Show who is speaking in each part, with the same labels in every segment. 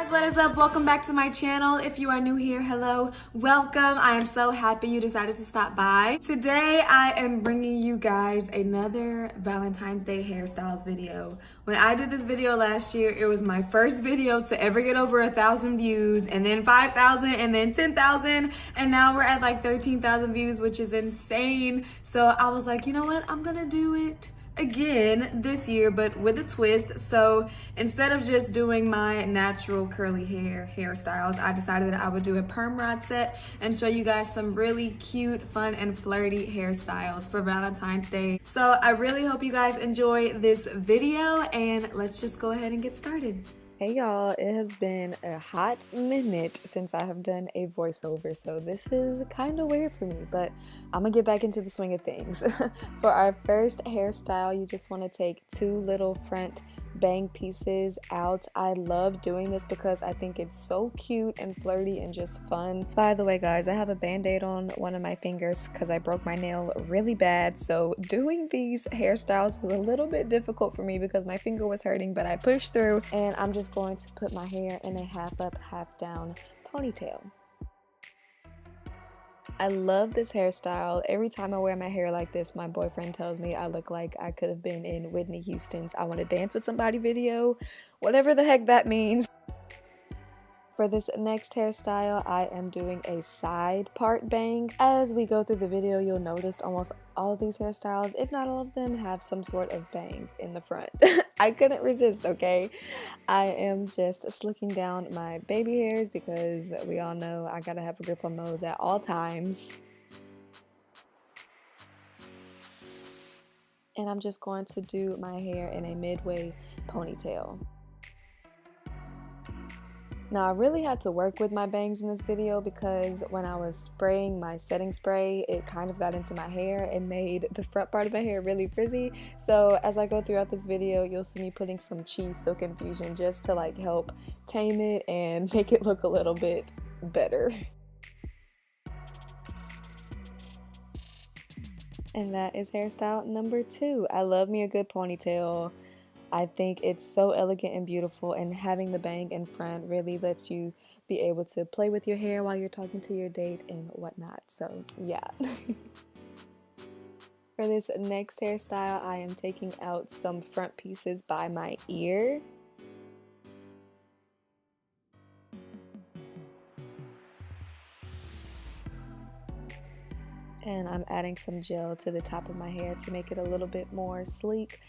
Speaker 1: guys, what is up? Welcome back to my channel. If you are new here, hello, welcome. I am so happy you decided to stop by. Today I am bringing you guys another Valentine's Day hairstyles video. When I did this video last year, it was my first video to ever get over 1,000 views, and then 5,000, and then 10,000, and now we're at like 13,000 views, which is insane. So I was like, you know what, I'm gonna do it again this year, but with a twist. So instead of just doing my natural curly hairstyles, I decided that I would do a perm rod set and show you guys some really cute, fun, and flirty hairstyles for Valentine's Day. So I really hope you guys enjoy this video, and let's just go ahead and get started. Hey y'all, it has been a hot minute since I have done a voiceover, so this is kind of weird for me, but I'm gonna get back into the swing of things. For our first hairstyle, you just want to take two little front bang pieces out. I love doing this because I think it's so cute and flirty and just fun. By the way guys, I have a band-aid on one of my fingers because I broke my nail really bad, so doing these hairstyles was a little bit difficult for me because my finger was hurting, but I pushed through, and I'm just going to put my hair in a half up, half down ponytail. I love this hairstyle. Every time I wear my hair like this, my boyfriend tells me I look like I could have been in Whitney Houston's I Want to Dance with Somebody video, whatever the heck that means. For this next hairstyle, I am doing a side part bang. As we go through the video, you'll notice almost all of these hairstyles, if not all of them, have some sort of bang in the front. I couldn't resist, okay? I am just slicking down my baby hairs because we all know I gotta have a grip on those at all times. And I'm just going to do my hair in a midway ponytail. Now I really had to work with my bangs in this video because when I was spraying my setting spray, it kind of got into my hair and made the front part of my hair really frizzy. So as I go throughout this video, you'll see me putting some cheese silk infusion just to like help tame it and make it look a little bit better. And that is hairstyle number 2. I love me a good ponytail. I think it's so elegant and beautiful, and having the bang in front really lets you be able to play with your hair while you're talking to your date and whatnot. So yeah. For this next hairstyle, I am taking out some front pieces by my ear. And I'm adding some gel to the top of my hair to make it a little bit more sleek.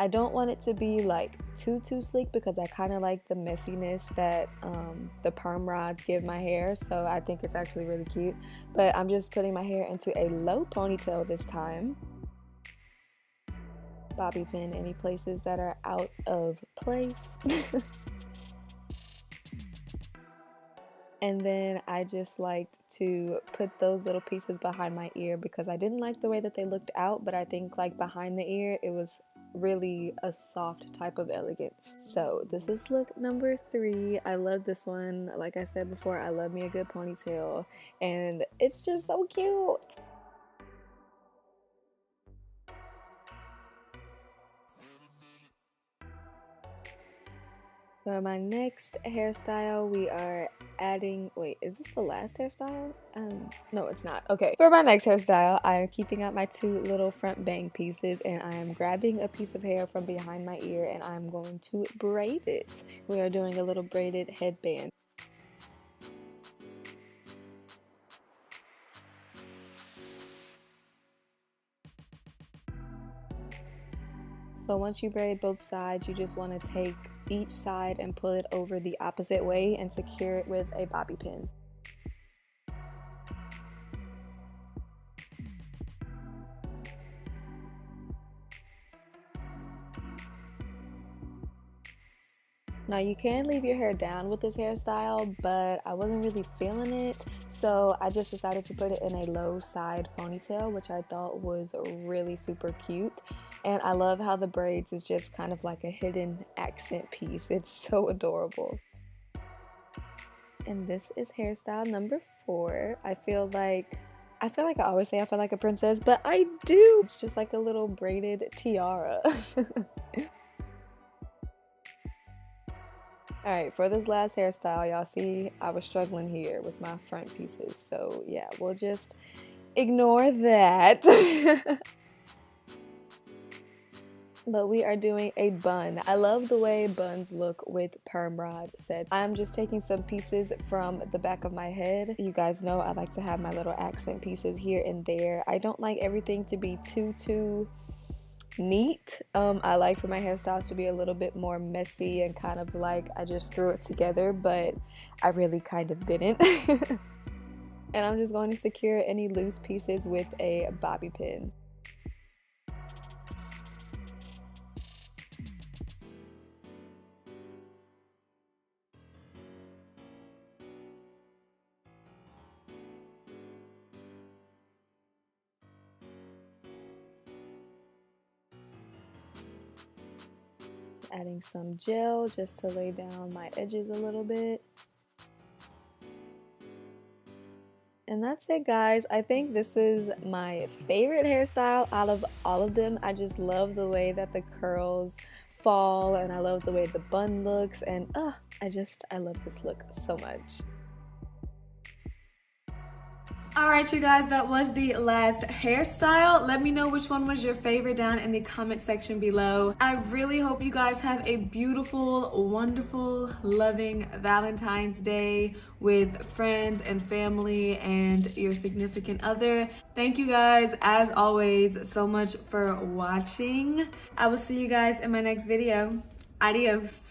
Speaker 1: I don't want it to be like too sleek because I kind of like the messiness that the perm rods give my hair, so I think it's actually really cute. But I'm just putting my hair into a low ponytail this time. Bobby pin any places that are out of place. And then I just liked to put those little pieces behind my ear because I didn't like the way that they looked out, but I think like behind the ear it was really a soft type of elegance. So this is look number 3. I love this one. Like I said before, I love me a good ponytail, and it's just so cute. For my next hairstyle, we are adding, wait, is this the last hairstyle? No, it's not. Okay, for my next hairstyle, I am keeping out my two little front bang pieces, and I am grabbing a piece of hair from behind my ear, and I'm going to braid it. We are doing a little braided headband. So once you braid both sides, you just want to take each side and pull it over the opposite way and secure it with a bobby pin. Now you can leave your hair down with this hairstyle, but I wasn't really feeling it, so I just decided to put it in a low side ponytail, which I thought was really super cute. And I love how the braids is just kind of like a hidden accent piece. It's so adorable. And this is hairstyle number 4. I feel like I always say I feel like a princess, but I do. It's just like a little braided tiara. All right, for this last hairstyle, y'all see I was struggling here with my front pieces. So yeah, we'll just ignore that. But we are doing a bun. I love the way buns look with perm rod set. I'm just taking some pieces from the back of my head. You guys know I like to have my little accent pieces here and there. I don't like everything to be too neat. I like for my hairstyles to be a little bit more messy and kind of like I just threw it together, but I really kind of didn't. And I'm just going to secure any loose pieces with a bobby pin. Adding some gel just to lay down my edges a little bit. And that's it, guys. I think this is my favorite hairstyle out of all of them. I just love the way that the curls fall, and I love the way the bun looks, and I love this look so much. Alright, you guys, that was the last hairstyle. Let me know which one was your favorite down in the comment section below. I really hope you guys have a beautiful, wonderful, loving Valentine's Day with friends and family and your significant other. Thank you guys, as always, so much for watching. I will see you guys in my next video. Adios.